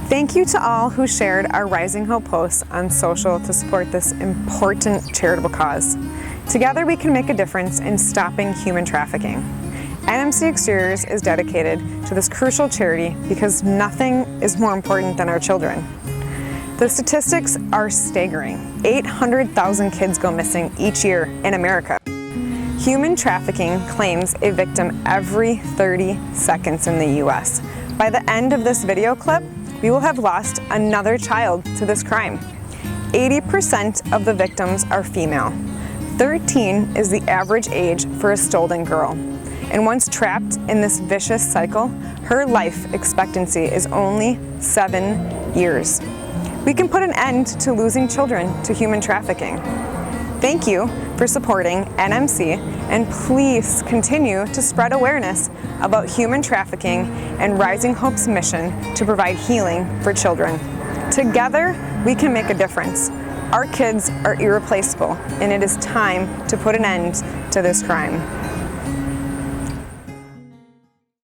Thank you to all who shared our Rising Hope posts on social to support this important charitable cause. Together we can make a difference in stopping human trafficking. NMC Exteriors is dedicated to this crucial charity because nothing is more important than our children. The statistics are staggering. 800,000 kids go missing each year in America. Human trafficking claims a victim every 30 seconds in the US. By the end of this video clip, we will have lost another child to this crime. 80% of the victims are female. 13 is the average age for a stolen girl. And once trapped in this vicious cycle, her life expectancy is only 7 years. We can put an end to losing children to human trafficking. Thank you for supporting NMC, and please continue to spread awareness about human trafficking and Rising Hope's mission to provide healing for children. Together, we can make a difference. Our kids are irreplaceable, and it is time to put an end to this crime.